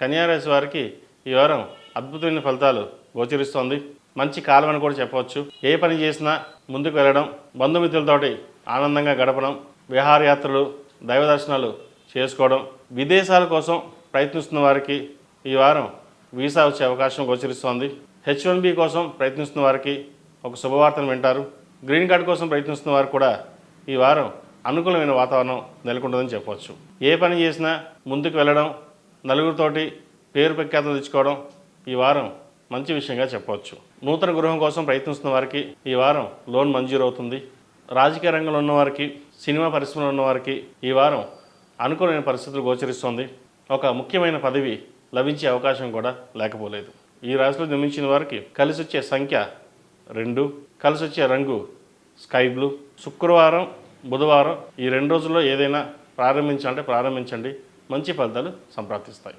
కన్యా రాశి వారికి ఈ వారం అద్భుతమైన ఫలితాలు గోచరిస్తోంది. మంచి కాలం అని కూడా చెప్పవచ్చు. ఏ పని చేసినా ముందుకు వెళ్ళడం, బంధుమిత్రులతోటి ఆనందంగా గడపడం, విహారయాత్రలు, దైవ దర్శనాలు చేసుకోవడం, విదేశాల కోసం ప్రయత్నిస్తున్న వారికి ఈ వారం వీసా వచ్చే అవకాశం గోచరిస్తోంది. H1B కోసం ప్రయత్నిస్తున్న వారికి ఒక శుభవార్తను వింటారు. గ్రీన్ కార్డు కోసం ప్రయత్నిస్తున్న వారు కూడా ఈ వారం అనుకూలమైన వాతావరణం నెలకొంటుందని చెప్పవచ్చు. ఏ పని చేసినా ముందుకు వెళ్ళడం, నలుగురితోటి పేరు ప్రఖ్యాతలు తెచ్చుకోవడం ఈ వారం మంచి విషయంగా చెప్పవచ్చు. నూతన గృహం కోసం ప్రయత్నిస్తున్న వారికి ఈ వారం లోన్ మంజూరు అవుతుంది. రాజకీయ రంగంలో ఉన్నవారికి, సినిమా పరిశ్రమలో ఉన్నవారికి ఈ వారం అనుకూలమైన పరిస్థితులు గోచరిస్తోంది. ఒక ముఖ్యమైన పదవి లభించే అవకాశం కూడా లేకపోలేదు. ఈ రాశిలో జన్మించిన వారికి కలిసి వచ్చే సంఖ్య 2, కలిసి వచ్చే రంగు స్కై బ్లూ. శుక్రవారం, బుధవారం ఈ 2 రోజుల్లో ఏదైనా ప్రారంభించాలంటే ప్రారంభించండి. మంచి ఫలితాలు సంప్రాప్తిస్తాయి.